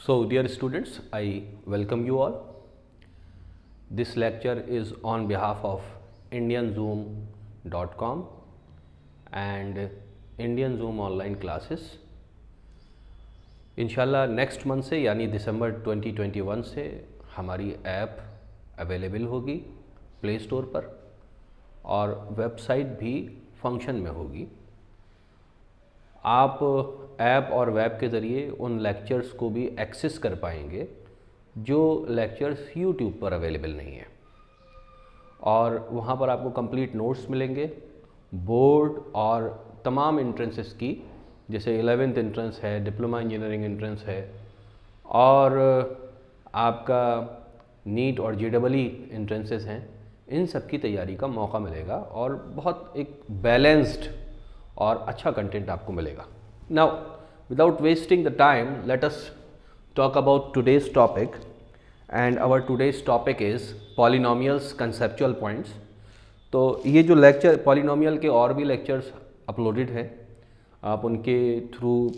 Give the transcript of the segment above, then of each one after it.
So, dear students, I welcome you all. This lecture is on behalf of indianzoom.com and Indian Zoom online classes. इंशाल्लाह next month से यानी दिसंबर 2021 से हमारी app available होगी play store पर और website भी फंक्शन में होगी। आप ऐप और वेब के ज़रिए उन लेक्चर्स को भी एक्सेस कर पाएंगे जो लेक्चर्स यूट्यूब पर अवेलेबल नहीं है, और वहाँ पर आपको कंप्लीट नोट्स मिलेंगे, बोर्ड और तमाम एंट्रेंसेस की, जैसे 11th एंट्रेंस है, डिप्लोमा इंजीनियरिंग एंट्रेंस है और आपका नीट और JEE एंट्रेंसेस हैं, इन सब की तैयारी का मौका मिलेगा और बहुत एक बैलेंस्ड और अच्छा कंटेंट आपको मिलेगा। Now without wasting the time let us talk about today's topic and our today's topic is polynomials conceptual points. तो ये जो लेक्चर पॉलिनोमियल के और भी लेक्चर्स अपलोडेड हैं, आप उनके थ्रू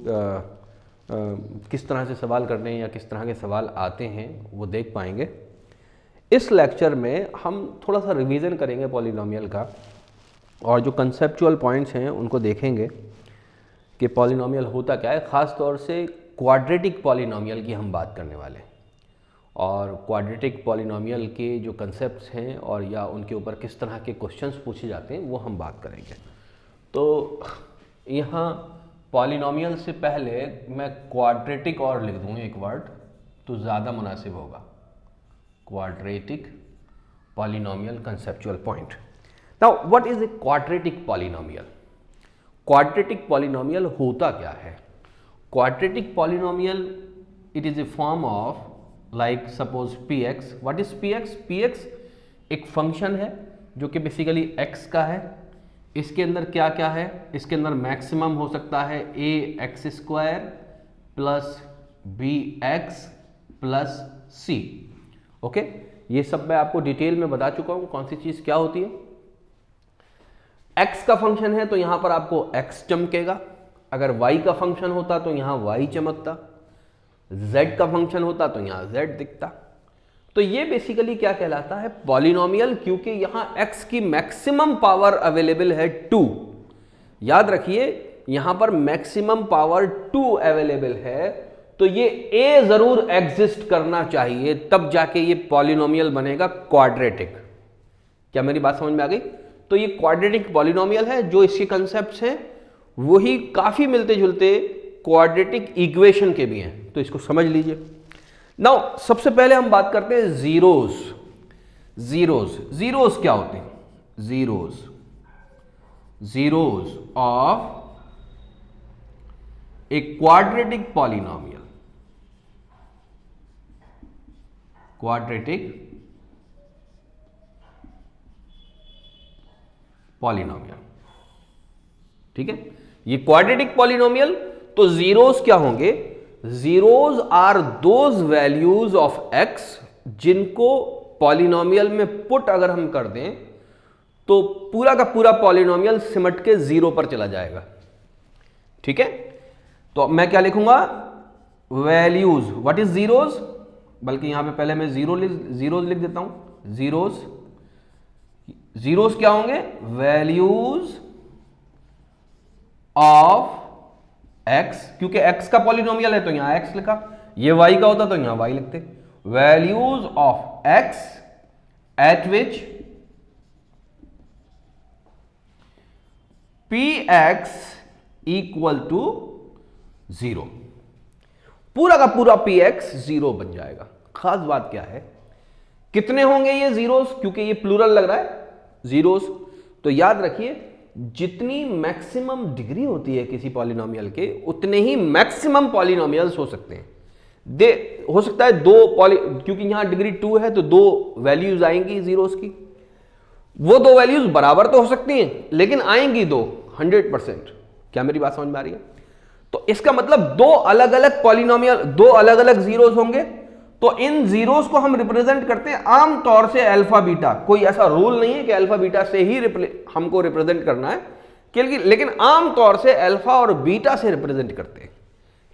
किस तरह से सवाल करने हैं या किस तरह के सवाल आते हैं वो देख पाएंगे। इस लेक्चर में हम थोड़ा सा रिवीजन करेंगे पॉलिनोमियल का और जो कंसेप्चुअल पॉइंट्स हैं उनको देखेंगे कि पॉलिनोमियल होता क्या है। ख़ास तौर से क्वाड्रेटिक पॉलिनोमियल की हम बात करने वाले हैं और क्वाड्रेटिक पॉलिनोमियल के जो कंसेप्ट्स हैं और या उनके ऊपर किस तरह के क्वेश्चंस पूछे जाते हैं वो हम बात करेंगे। तो यहाँ पॉलिनोमियल से पहले मैं क्वाड्रेटिक और लिख दूँ एक वर्ड तो ज़्यादा मुनासिब होगा, quadratic polynomial conceptual point. Now what is a quadratic polynomial? Quadratic polynomial होता क्या है? Quadratic polynomial it is a form of like suppose px। What is px? px एक फंक्शन है जो कि बेसिकली x का है। इसके अंदर क्या क्या है? इसके अंदर मैक्सिमम हो सकता है ax² plus bx plus c। Okay, ये सब मैं आपको डिटेल में बता चुका हूं कौन सी चीज क्या होती है। x का फंक्शन है तो यहां पर आपको x चमकेगा, अगर y का फंक्शन होता तो यहां y चमकता, z का फंक्शन होता तो यहां z दिखता। तो ये बेसिकली क्या कहलाता है? पॉलिनोमियल, क्योंकि यहां x की मैक्सिमम पावर अवेलेबल है 2। याद रखिए यहां पर मैक्सिमम पावर 2 अवेलेबल है, तो ये a जरूर एग्जिस्ट करना चाहिए, तब जाके ये पॉलिनोमियल बनेगा क्वाड्रेटिक। क्या मेरी बात समझ में आ गई? तो ये क्वाड्रेटिक पॉलिनोमियल है। जो इसके कंसेप्ट्स हैं वही काफी मिलते जुलते क्वाड्रेटिक इक्वेशन के भी हैं, तो इसको समझ लीजिए। नाउ सबसे पहले हम बात करते हैं जीरोस। जीरोस क्या होते हैं? Zeros of a quadratic polynomial. Quadratic polynomial, ठीक है, ये क्वाड्रेटिक पॉलिनोमियल। तो जीरोस क्या होंगे? Zeros are those values of x जिनको पॉलिनोमियल में पुट अगर हम कर दें तो पूरा का पूरा पॉलिनोमियल सिमट के 0 पर चला जाएगा। ठीक है, तो मैं क्या लिखूंगा? वैल्यूज। What is zeros? बल्कि यहां पे पहले मैं जीरोस लिख देता हूं। जीरोस क्या होंगे? वैल्यूज ऑफ x, क्योंकि x का पॉलिनोमियल है तो यहां x लिखा, ये y का होता तो यहां y लिखते। Values of x at which px equal to 0। पूरा का पूरा px 0 बन जाएगा। खास बात क्या है? कितने होंगे ये जीरोस? क्योंकि ये प्लूरल लग रहा है जीरोस, तो याद रखिए जितनी मैक्सिमम डिग्री होती है किसी पॉलिनोमियल के, उतने ही मैक्सिमम पॉलिनोमियल्स हो सकते हैं। हो सकता है क्योंकि यहां डिग्री 2 है तो 2 वैल्यूज आएंगी जीरोस की। वो 2 वैल्यूज बराबर तो हो सकती हैं लेकिन आएंगी 2 100%। क्या मेरी बात समझ में आ रही है? तो इसका मतलब 2 अलग अलग पॉलिनोमियल, 2 अलग अलग जीरोस होंगे। तो इन जीरोस को हम रिप्रेजेंट करते हैं आमतौर से अल्फा बीटा। कोई ऐसा रूल नहीं है कि अल्फा बीटा से ही हमको रिप्रेजेंट करना है, लेकिन आमतौर से अल्फा और बीटा से रिप्रेजेंट करते हैं।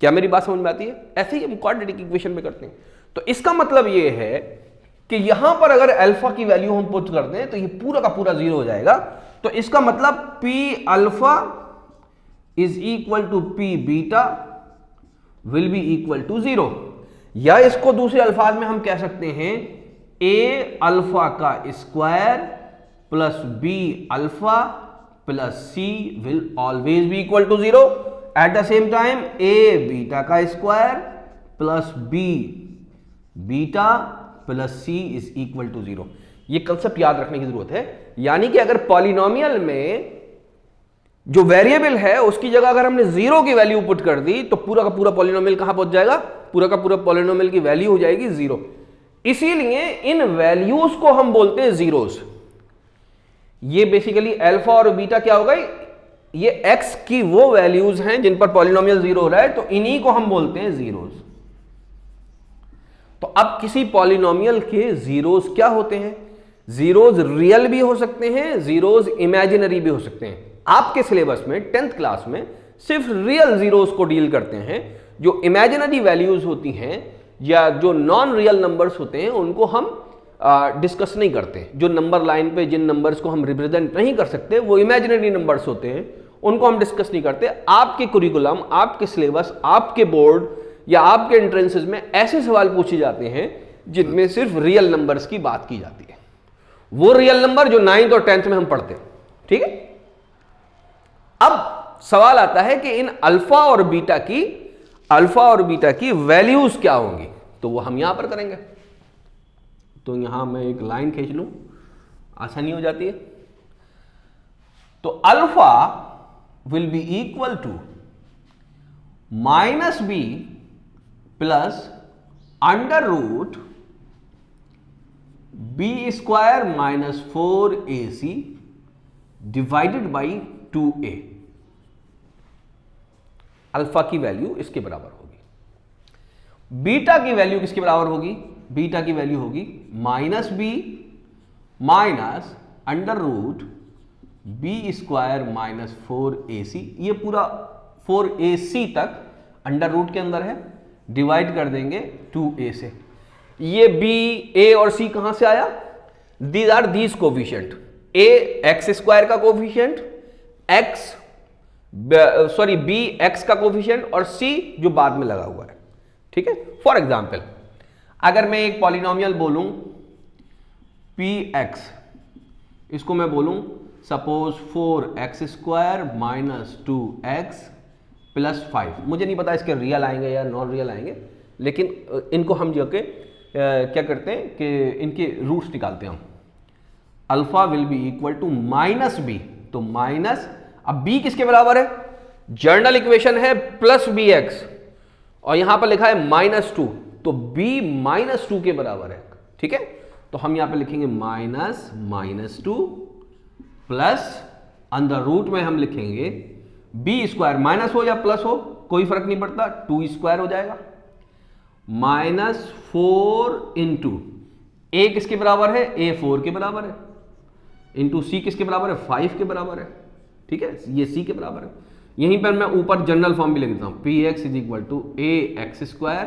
क्या मेरी बात समझ में आती है? ऐसे ही हम क्वाड्रेटिक इक्वेशन में करते हैं। तो इसका मतलब ये है कि यहां पर अगर अल्फा की वैल्यू हम पुट करते हैं तो ये पूरा का पूरा 0 हो जाएगा। तो इसका मतलब P alpha is equal to P beta will be equal to 0, या इसको दूसरे अल्फाज में हम कह सकते हैं ए अल्फा का square plus b alpha plus c will always be equal to 0। At the same time a beta का square plus b beta plus c is equal to 0। ये कंसेप्ट याद रखने की जरूरत है। यानी कि अगर पॉलिनोमियल में जो वेरिएबल है उसकी जगह अगर हमने 0 की वैल्यू पुट कर दी तो पूरा का पूरा पॉलिनोमियल कहां पहुंच जाएगा? पूरा का पूरा पॉलिनोमियल की वैल्यू हो जाएगी 0। इसीलिए इन वैल्यूज को हम बोलते हैं जीरोस। ये बेसिकली अल्फा और बीटा क्या होगा? ये एक्स की वो वैल्यूज हैं जिन पर पॉलिनोमियल 0 हो रहा है, तो इन्हीं को हम बोलते हैं जीरोस। तो अब किसी पॉलिनोमियल के जीरोस क्या होते हैं? जीरोस रियल भी हो सकते हैं, जीरोस इमेजिनरी भी हो सकते हैं। आपके सिलेबस में 10th क्लास में सिर्फ रियल जीरोस को डील करते हैं। जो इमेजिनरी वैल्यूज होती हैं या जो नॉन रियल नंबर्स होते हैं उनको हम डिस्कस नहीं करते। जो नंबर लाइन पे जिन नंबर्स को हम रिप्रेजेंट नहीं कर सकते वो इमेजिनरी नंबर्स होते हैं, उनको हम डिस्कस नहीं करते। आपके कुरिकुलम, आपके सिलेबस, आपके बोर्ड या आपके एंट्रेंसेस में ऐसे सवाल पूछे जाते हैं जिनमें सिर्फ रियल नंबर्स की बात की जाती है। वो रियल नंबर जो 9th और 10th में हम पढ़ते हैं। ठीक है, अब सवाल आता है कि इन अल्फा और बीटा की वैल्यूज क्या होंगी, तो वो हम यहां पर करेंगे। तो यहां मैं एक लाइन खींच लूं, आसानी हो जाती है। तो alpha will be equal to minus B plus under root B square minus 4ac divided by 2a। Alpha की वैल्यू इसके बराबर होगी। बीटा की वैल्यू किसके बराबर होगी? बीटा की वैल्यू होगी minus B minus under root B square minus 4ac। ये पूरा 4ac तक अंडर रूट के अंदर है, डिवाइड कर देंगे 2a से। ये b, a और c कहां से आया? These are these coefficient. a X square का कोफिशिएंट, b x का कोफिशिएंट और c जो बाद में लगा हुआ है। ठीक है, फॉर एग्जाम्पल अगर मैं एक पॉलिनोमियल बोलूं px, इसको मैं बोलूं suppose 4x square minus 2x plus 5। मुझे नहीं पता इसके रियल आएंगे या नॉन रियल आएंगे, लेकिन इनको हम जाके क्या करते हैं कि इनके रूट्स निकालते हैं हम। Alpha will be equal to minus B, तो माइनस, अब b किसके बराबर है? जर्नल इक्वेशन है प्लस बी एक्स और यहां पर लिखा है माइनस 2, तो b माइनस 2 के बराबर है। ठीक है, तो हम यहां पे लिखेंगे माइनस 2 प्लस अंडर रूट में हम लिखेंगे बी स्क्वायर, माइनस हो या प्लस हो कोई फर्क नहीं पड़ता, 2 स्क्वायर हो जाएगा माइनस 4 इंटू ए किसके बराबर है? ए 4 के बराबर है, इंटू सी किसके बराबर है? 5 के बराबर है। ठीक है, ये सी के बराबर है। यहीं पर मैं ऊपर जनरल फॉर्म भी लिख देता हूं, p x is equal to a x square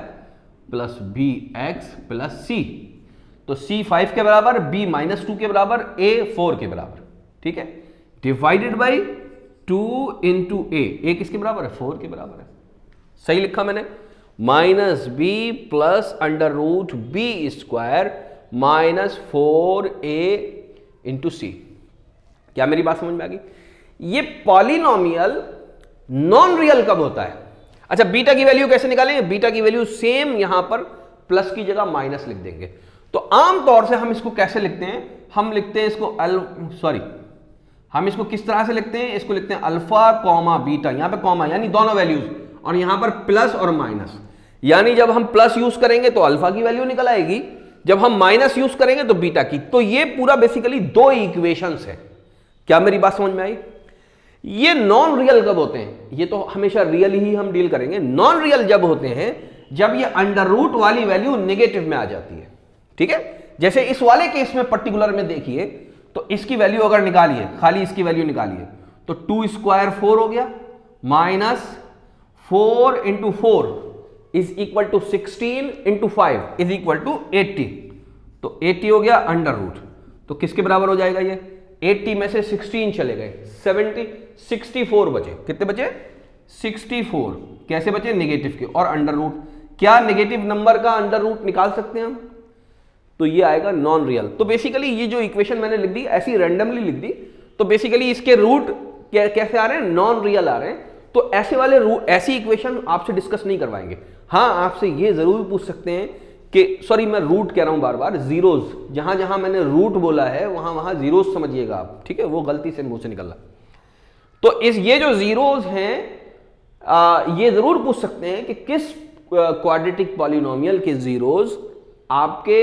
plus B x plus c. तो सी 5 के बराबर, बी माइनस 2 के बराबर, ए 4 के बराबर। ठीक है, डिवाइडेड बाई 2 इंटू ए किसके बराबर है? 4 के बराबर है। सही लिखा मैंने, minus B plus under root B square minus 4a into c. क्या मेरी बात समझ में आ गई? ये पॉलिनोमियल नॉन रियल कब होता है? अच्छा, बीटा की वैल्यू कैसे निकालेंगे? बीटा की वैल्यू सेम यहां पर प्लस की जगह माइनस लिख देंगे। तो आमतौर से हम इसको कैसे लिखते हैं? हम लिखते हैं इसको हम इसको किस तरह से लिखते हैं? इसको लिखते हैं अल्फा कॉमा बीटा, यहां पे कॉमा यानी दोनों वैल्यूज, और यहां पर प्लस और माइनस। यानी जब हम प्लस यूज करेंगे तो अल्फा की वैल्यू निकल आएगी, जब हम माइनस यूज करेंगे तो बीटा की। तो ये पूरा बेसिकली 2 इक्वेशंस है। क्या मेरी बात समझ में आई? ये नॉन रियल कब होते हैं? ये तो हमेशा रियल ही हम डील करेंगे। नॉन रियल जब होते हैं जब ये अंडर रूट वाली वैल्यू नेगेटिव में आ जाती है। ठीक है, जैसे इस वाले केस में पर्टिकुलर में देखिए तो इसकी वैल्यू अगर निकालिए, खाली इसकी वैल्यू निकालिए, तो 2 स्क्वायर 4 हो गया minus 4 into 4 is equal to 16 into 5 is equal to 80। तो 80 हो गया अंडर रूट, तो किसके बराबर हो जाएगा ये? 80 में से 16 चले गए, 64 बचे। कितने बचे? 64। कैसे बचे? नेगेटिव के। और अंडर रूट, क्या नेगेटिव नंबर का अंडर रूट निकाल सकते हैं हम? तो ये आएगा नॉन रियल। तो बेसिकली ये जो इक्वेशन मैंने लिख दी ऐसी रैंडमली लिख दी, तो बेसिकली इसके रूट कैसे आ रहे हैं? नॉन रियल आ रहे हैं। तो ऐसे वाले ऐसी इक्वेशन आपसे डिस्कस नहीं करवाएंगे। हाँ, आपसे ये जरूर पूछ सकते हैं कि, सॉरी मैं रूट कह रहा हूं बार बार, जीरोज, जहां जहां मैंने रूट बोला है वहां वहां जीरोज समझिएगा आप, ठीक है? वो गलती से मुंह से निकल रहा। तो ये जो जीरोज हैं ये जरूर पूछ सकते हैं कि किस क्वाड्रेटिक पॉलिनोमियल के जीरोज आपके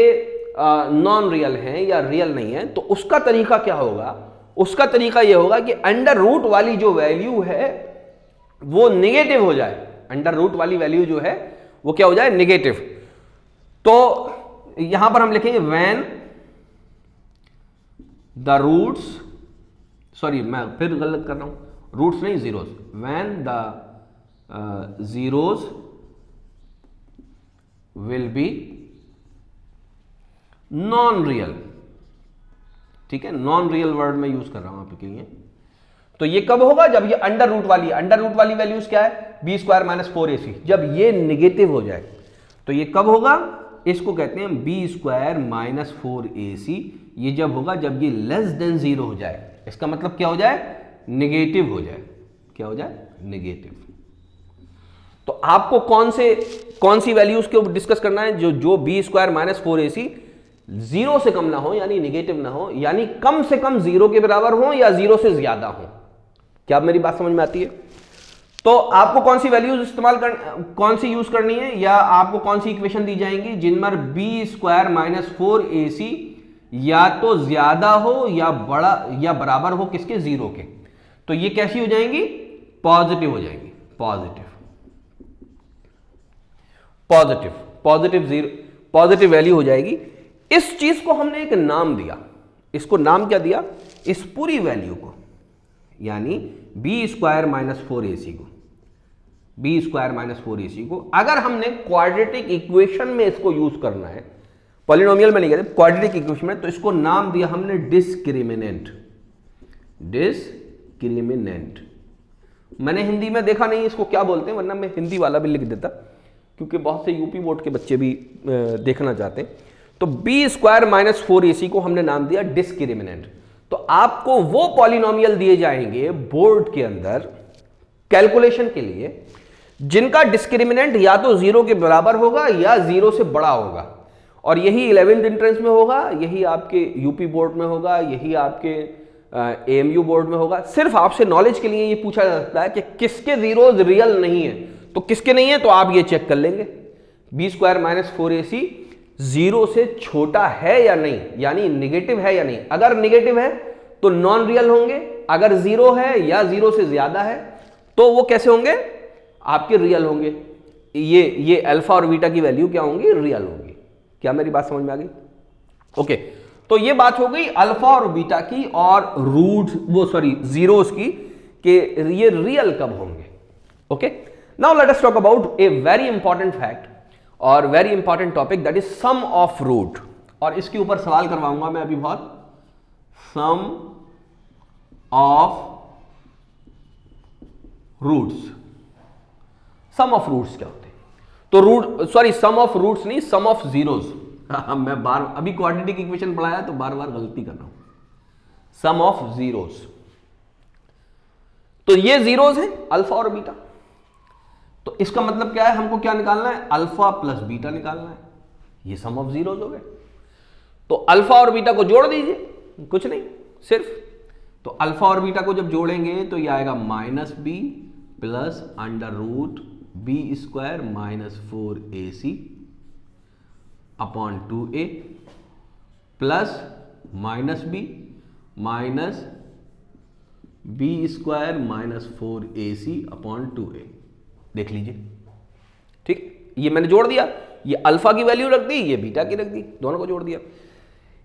नॉन रियल हैं या रियल नहीं है। तो उसका तरीका क्या होगा? उसका तरीका यह होगा कि अंडर रूट वाली जो वैल्यू है वो नेगेटिव हो जाए। अंडर रूट वाली वैल्यू जो है वो क्या हो जाए? नेगेटिव। तो यहां पर हम लिखेंगे व्हेन द रूट्स, सॉरी मैं फिर गलत कर रहा हूं, रूट्स नहीं zeros, when the zeros will be non real. ठीक है, नॉन रियल वर्ड में यूज कर रहा हूं आपके लिए। तो ये कब होगा? जब ये अंडर रूट वाली वैल्यूज क्या है? B square minus 4ac। जब ये निगेटिव हो जाए तो ये कब होगा? इसको कहते हैं बी स्क्वायर माइनस 4ac। ये जब होगा जब ये लेस देन 0 हो जाए। इसका मतलब क्या हो जाए? निगेटिव हो जाए। क्या हो जाए? निगेटिव। तो आपको कौन सी वैल्यूज को डिस्कस करना है? जो बी स्क्वायर माइनस 4ac 0 से कम ना हो, यानी निगेटिव ना हो, यानी कम से कम 0 के बराबर हो या 0 से ज्यादा हो। क्या मेरी बात समझ में आती है? तो आपको कौन सी वैल्यूज कौन सी यूज करनी है, या आपको कौन सी इक्वेशन दी जाएंगी जिनमें बी स्क्वायर माइनस 4ac या तो ज्यादा हो या बड़ा या बराबर हो किसके? 0 के। तो ये कैसी हो जाएंगी? पॉजिटिव हो जाएंगी। पॉजिटिव वैल्यू हो जाएगी। इस चीज को हमने एक नाम दिया। इसको नाम क्या दिया? इस पूरी वैल्यू को, यानी बी स्क्वायर माइनस 4ac को, बी स्क्वायर माइनस 4ac को अगर हमने क्वाड्रेटिक इक्वेशन में इसको यूज करना है, पॉलिनोमियल में नहीं कहते, क्वाड्रेटिक इक्वेशन में, तो इसको नाम दिया हमने डिस्क्रिमिनेंट। मैंने हिंदी में देखा नहीं इसको क्या बोलते हैं, वरना मैं हिंदी वाला भी लिख देता, क्योंकि बहुत से यूपी बोर्ड के बच्चे भी देखना चाहते हैं। तो बी स्क्वायर माइनस 4ac को हमने नाम दिया डिस्क्रिमिनेंट। तो आपको वो पॉलिनोमियल दिए जाएंगे बोर्ड के अंदर कैलकुलेशन के लिए जिनका डिस्क्रिमिनेंट या तो 0 के बराबर होगा या 0 से बड़ा होगा। और यही 11th एंट्रेंस में होगा, यही आपके यूपी बोर्ड में होगा, यही आपके एएमयू बोर्ड में होगा। सिर्फ आपसे नॉलेज के लिए ये पूछा जा सकता है कि किसके जीरोज रियल नहीं है। तो किसके नहीं है? तो आप ये चेक कर लेंगे, बी स्क्वायर माइनस 4ac 0 से छोटा है या नहीं, यानी निगेटिव है या नहीं। अगर निगेटिव है तो नॉन रियल होंगे, अगर 0 है या 0 से ज्यादा है तो वो कैसे होंगे? आपके रियल होंगे। ये अल्फा और बीटा की वैल्यू क्या होंगी? रियल होंगी। क्या मेरी बात समझ में आ गई? ओके, तो ये बात हो गई अल्फा और बीटा की और जीरोस की, कि ये रियल कब होंगे। Okay, now let us talk about a very important fact और very important topic, that is sum of root. और इसके ऊपर सवाल करवाऊंगा मैं अभी बहुत। Sum of roots. Sum of roots क्या होते हैं? तो सम ऑफ रूट्स नहीं, सम ऑफ जीरोस। मैं अभी क्वाड्रेटिक इक्वेशन पढ़ाया तो बार बार गलती कर रहा हूं। सम ऑफ जीरोस, तो ये जीरोस है अल्फा और बीटा। तो इसका मतलब क्या है? हमको क्या निकालना है? अल्फा प्लस बीटा निकालना है। ये सम ऑफ जीरोस हो गए। तो अल्फा और बीटा को जोड़ दीजिए, कुछ नहीं, सिर्फ तो अल्फा और बीटा को जब जोड़ेंगे तो ये आएगा minus B plus under root B square minus 4ac upon 2a plus minus B square minus 4ac upon 2a। देख लीजिए, ठीक, ये मैंने जोड़ दिया, ये अल्फा की वैल्यू रख दी, ये बीटा की रख दी, दोनों को जोड़ दिया।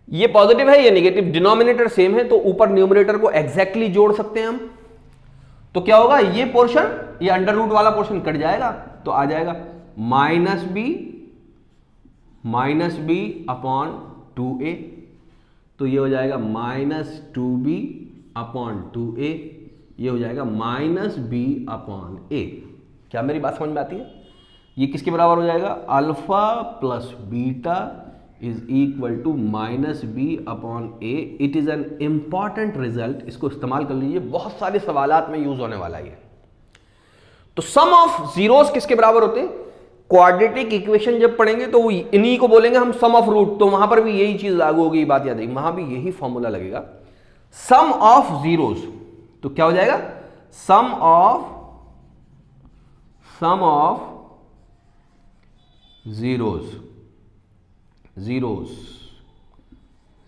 ये पॉजिटिव है, ये नेगेटिव, डिनोमिनेटर सेम है, तो ऊपर न्यूमरेटर को एग्जैक्टली जोड़ सकते हैं हम। तो क्या होगा? ये पोर्शन ये अंडर रूट वाला पोर्शन कट जाएगा तो आ जाएगा माइनस बी अपॉन 2a, तो ये हो जाएगा -2b अपॉन 2a, ये हो जाएगा -b अपॉन a। क्या मेरी बात समझ में आती है? ये किसके बराबर हो जाएगा? Alpha plus beta is equal to -b upon a। It is an important result, इसको इस्तेमाल कर लीजिए, बहुत सारे सवालात में यूज होने वाला है। तो सम ऑफ जीरोस किसके बराबर होते हैं? क्वाड्रेटिक इक्वेशन जब पढ़ेंगे तो वो इन्हीं को बोलेंगे हम सम ऑफ रूट, तो वहां पर भी यही चीज लागू होगी, बात याद रखिए, वहां भी यही फॉर्मूला लगेगा। सम ऑफ जीरोस, तो क्या हो जाएगा? Sum of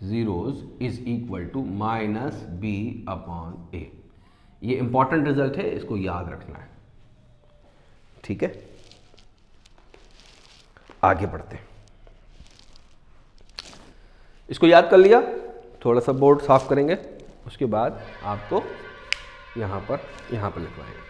zeros is equal to -b upon a। ये इंपॉर्टेंट रिजल्ट है, इसको याद रखना है, ठीक है। आगे बढ़ते हैं, इसको याद कर लिया, थोड़ा सा बोर्ड साफ करेंगे, उसके बाद आपको यहां पर लिखवाएंगे।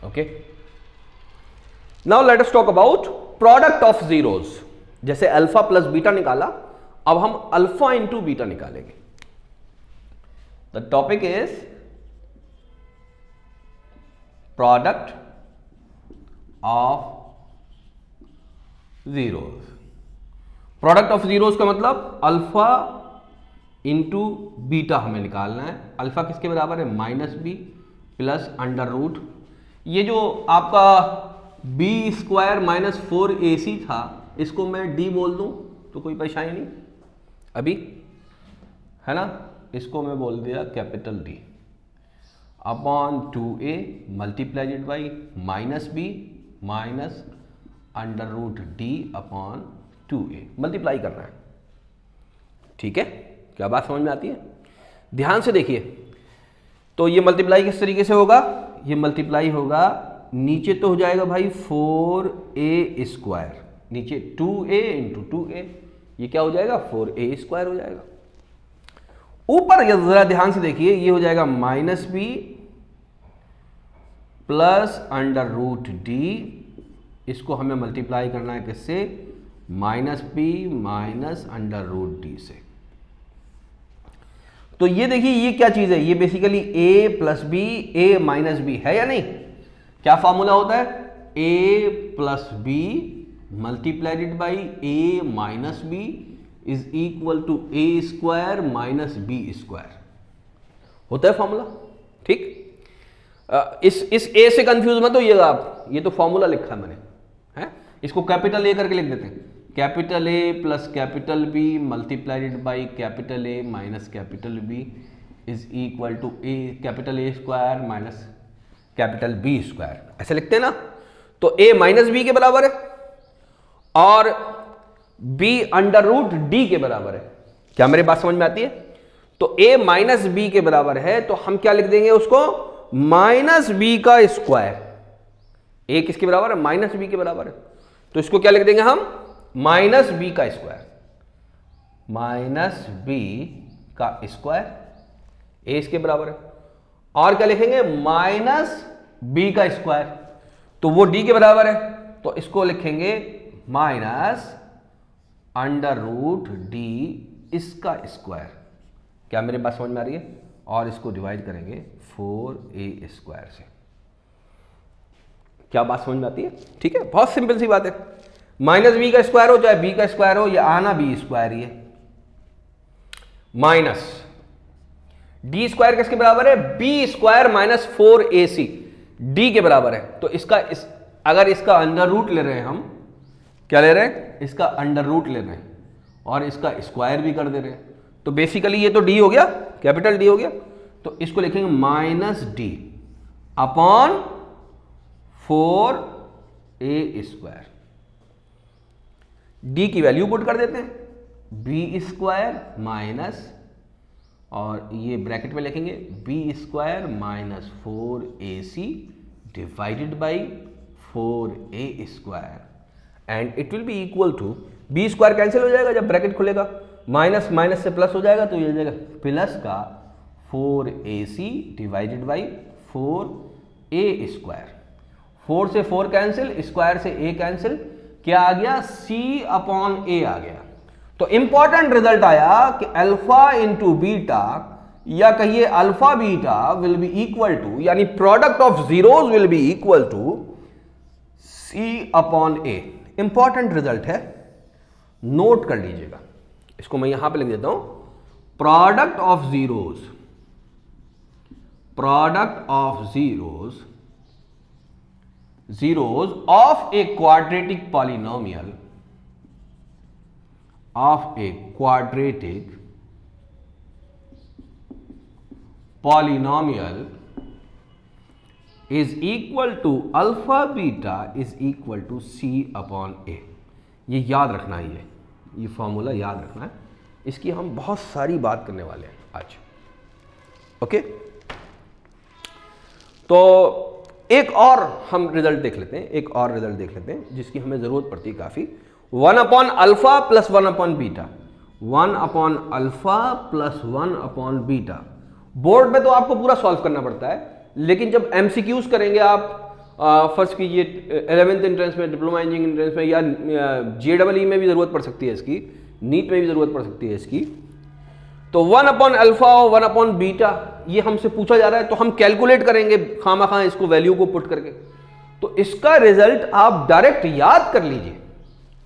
Okay, now let us talk about product of zeros. जैसे अल्फा प्लस बीटा निकाला, अब हम अल्फा इंटू बीटा निकालेंगे। The topic is product of zeros. Product of zeros का मतलब अल्फा इंटू बीटा हमें निकालना है। अल्फा किसके बराबर है? -b प्लस अंडर रूट, ये जो आपका b² - 4ac था, इसको मैं d बोल दूं तो कोई परेशानी नहीं अभी, है ना। इसको मैं बोल दिया capital D upon 2a multiplied by -b minus under root d upon 2a, multiply करना है, ठीक है। क्या बात समझ में आती है? ध्यान से देखिए, तो ये मल्टीप्लाई किस तरीके से होगा? ये मल्टीप्लाई होगा, नीचे तो हो जाएगा भाई 4a², नीचे 2a इंटू 2a, ये क्या हो जाएगा? 4a² हो जाएगा। ऊपर जरा ध्यान से देखिए, ये हो जाएगा -b plus under root d, इसको हमें मल्टीप्लाई करना है किससे? -b minus under root d से। तो ये देखिए, ये क्या चीज है? ये basically a plus B, a minus B है या नहीं? क्या फॉर्मूला होता है? a plus B multiplied by a minus B is equal to a² minus b² होता है फॉर्मूला, ठीक। इस a से कंफ्यूज मत होइएगा आप, ये तो फॉर्मूला लिखा है मैंने, है। इसको कैपिटल A करके लिख देते हैं, capital A plus capital B multiplied by capital A minus capital B is equal to capital A² minus capital B², ऐसे लिखते हैं ना। तो A माइनस B के बराबर है और B अंडर रूट D के बराबर है। क्या मेरी बात समझ में आती है? तो A माइनस B के बराबर है, तो हम क्या लिख देंगे उसको? -b²। A किसके बराबर है? -b के बराबर है, तो इसको क्या लिख देंगे हम? -b², -b², a इसके बराबर है, और क्या लिखेंगे? -b², तो वो d के बराबर है, तो इसको लिखेंगे अंडर रूट d इसका स्क्वायर। क्या मेरे बात समझ में आ रही है? और इसको डिवाइड करेंगे 4a² से। क्या बात समझ में आती है? ठीक है, बहुत सिंपल सी बात है। -b² हो चाहे b² हो, या आना b² ही है, माइनस d² किसके बराबर है? b² माइनस 4ac d के बराबर है। तो अगर इसका अंडर रूट ले रहे हैं हम, क्या ले रहे हैं? इसका अंडर रूट ले रहे हैं और इसका स्क्वायर भी कर दे रहे हैं, तो बेसिकली ये तो d हो गया, कैपिटल D हो गया, तो इसको लिखेंगे -d अपॉन 4a²। d की वैल्यू पुट कर देते हैं, b² माइनस, और ये ब्रैकेट में लिखेंगे b² minus 4ac divided by 4a² and it will be equal to, b² cancel हो जाएगा जब ब्रैकेट खुलेगा, माइनस माइनस से प्लस हो जाएगा, तो ये हो जाएगा प्लस का 4ac डिवाइडेड बाई 4a²। 4 से 4 कैंसिल, स्क्वायर से a कैंसिल, क्या आ गया, c/a आ गया। तो इंपॉर्टेंट रिजल्ट आया कि अल्फा इंटू बीटा, या कहिए alpha beta will be equal to, यानी product of zeros will be equal to c/a। Important result है, नोट कर लीजिएगा, इसको मैं यहां पे लिख देता हूं, product of zeros, product of zeros of a quadratic polynomial, of a quadratic polynomial is equal to alpha beta is equal to c/a। ये याद रखना है, ये फॉर्मूला याद रखना है, इसकी हम बहुत सारी बात करने वाले हैं आज। ओके, तो एक और हम रिजल्ट देख लेते हैं, एक और रिजल्ट देख लेते हैं जिसकी हमें जरूरत पड़ती है काफी। 1/α प्लस 1/β, 1/α प्लस 1/β। बोर्ड में तो आपको पूरा सॉल्व करना पड़ता है, लेकिन जब एमसीक्यूज करेंगे आप, फर्स्ट कीजिए 11th एंट्रेंस में, डिप्लोमा इंजीनियरिंग एंट्रेंस में, या JEE में भी जरूरत पड़ सकती है इसकी, नीट में भी जरूरत पड़ सकती है इसकी। तो 1/α और 1/β ये हमसे पूछा जा रहा है, तो हम कैलकुलेट करेंगे खामा इसको वैल्यू को पुट करके। तो इसका रिजल्ट आप डायरेक्ट याद कर लीजिए।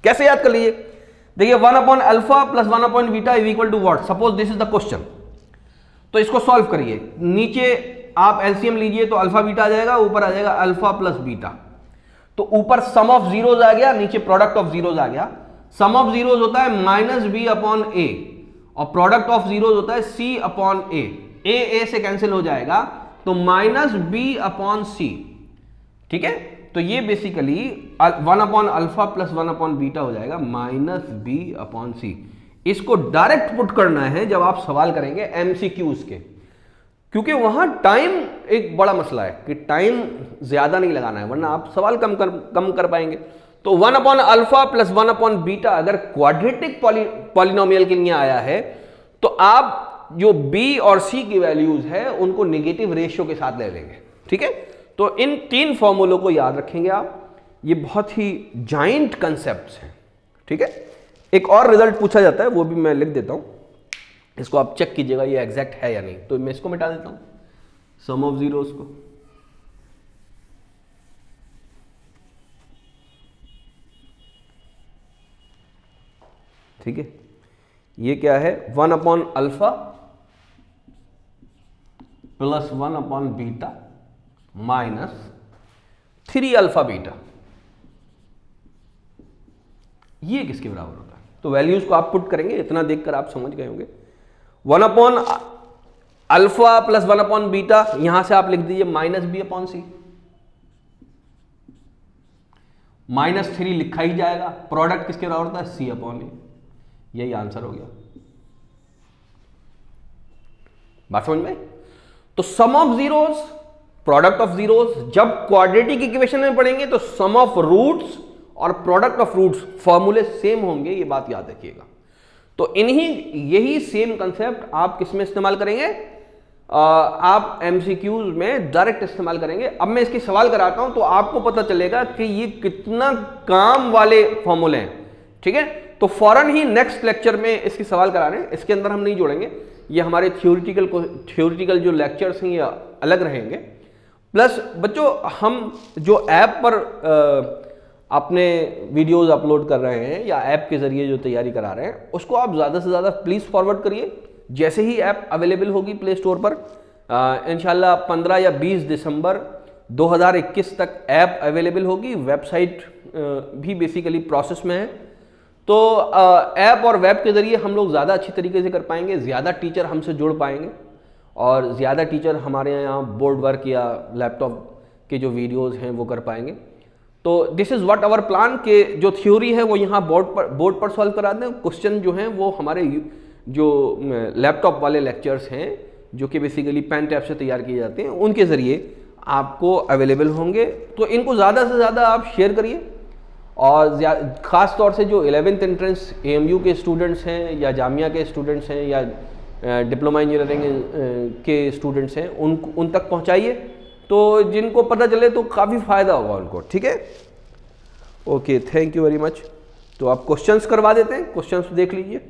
कैसे याद कर लीजिए, देखिए 1/α plus 1/β is equal to what, suppose this is the question. तो इसको सॉल्व करिए, नीचे आप एलसीएम लीजिए तो अल्फा बीटा आ जाएगा, ऊपर आ जाएगा अल्फा प्लस बीटा। तो ऊपर सम ऑफ जीरोज आ गया, नीचे प्रोडक्ट ऑफ जीरोज आ गया। सम ऑफ जीरोज होता है -b/a और प्रोडक्ट ऑफ जीरोज होता है c/a। a से कैंसिल हो जाएगा, तो -b/c। ठीक है, तो ये बेसिकली 1/α प्लस 1/β हो जाएगा -b/c। इसको डायरेक्ट पुट करना है जब आप सवाल करेंगे एमसीक्यूज के, क्योंकि वहां टाइम एक बड़ा मसला है कि टाइम ज्यादा नहीं लगाना है, वरना आप सवाल कम कर पाएंगे। तो 1/α प्लस 1/β अगर क्वाड्रेटिक पॉलिनोमियल के लिए आया है, तो आप जो b और c की वैल्यूज है उनको नेगेटिव रेशियो के साथ ले लेंगे। ठीक है, तो इन 3 फॉर्मूलों को याद रखेंगे आप, ये बहुत ही जाइंट कंसेप्ट्स हैं। ठीक है, एक और रिजल्ट पूछा जाता है, वो भी मैं लिख देता हूं, इसको आप चेक कीजिएगा ये एग्जैक्ट है या नहीं। तो मैं इसको मिटा देता हूं, सम ऑफ जीरोस को। ठीक है, ये क्या है, 1/α प्लस 1/β माइनस 3α-β, ये किसके बराबर होता है। तो वैल्यूज को आप पुट करेंगे, इतना देखकर आप समझ गए होंगे। 1/α प्लस 1/β, यहां से आप लिख दीजिए -b/c, -3 लिखा ही जाएगा, प्रोडक्ट किसके बराबर होता है, c/a। यही आंसर हो गया। बात समझ में? तो sum of zeros, product of zeros, जब क्वाड्रेटिक इक्वेशन में पढ़ेंगे तो सम ऑफ रूट्स और प्रोडक्ट ऑफ रूट्स फॉर्मूले सेम होंगे, ये बात याद रखिएगा। तो यही सेम कंसेप्ट आप किस में इस्तेमाल करेंगे, आप एमसीक्यूज में डायरेक्ट इस्तेमाल करेंगे। अब मैं इसकी सवाल कराता हूं तो आपको पता चलेगा कि ये कितना काम वाले फॉर्मूले हैं। ठीक है, तो फौरन ही नेक्स्ट लेक्चर में इसकी सवाल करा रहे हैं, इसके अंदर हम नहीं जोड़ेंगे, ये हमारे थ्योरेटिकल जो लेक्चर्स हैं ये अलग रहेंगे। प्लस बच्चों, हम जो ऐप पर अपने वीडियोस अपलोड कर रहे हैं या ऐप के जरिए जो तैयारी करा रहे हैं, उसको आप ज़्यादा से ज़्यादा प्लीज़ फॉरवर्ड करिए। जैसे ही ऐप अवेलेबल होगी प्ले स्टोर पर, इंशाल्लाह 15 या 20 दिसंबर 2021 तक ऐप अवेलेबल होगी। वेबसाइट भी बेसिकली प्रोसेस में है। तो ऐप और वेब के ज़रिए हम लोग ज़्यादा अच्छी तरीके से कर पाएंगे, ज़्यादा टीचर हमसे जुड़ पाएंगे और ज़्यादा टीचर हमारे यहाँ बोर्ड वर्क या लैपटॉप के जो वीडियोस हैं वो कर पाएंगे। तो this is what our plan के जो थ्योरी है वो यहाँ बोर्ड पर सॉल्व करा दें, क्वेश्चन जो हैं वो हमारे जो लैपटॉप वाले लेक्चर्स हैं जो कि बेसिकली पेन टैब से तैयार किए जाते हैं उनके ज़रिए आपको अवेलेबल होंगे। तो इनको ज़्यादा से ज़्यादा आप शेयर करिए, और ख़ास तौर से जो 11th एंट्रेंस AMU के स्टूडेंट्स हैं या जामिया के स्टूडेंट्स हैं या डिप्लोमा इंजीनियरिंग के स्टूडेंट्स हैं उन तक पहुंचाइए, तो जिनको पता चले तो काफ़ी फ़ायदा होगा उनको। ठीक है, okay, thank you very much. तो आप क्वेश्चंस करवा देते हैं, क्वेश्चंस देख लीजिए।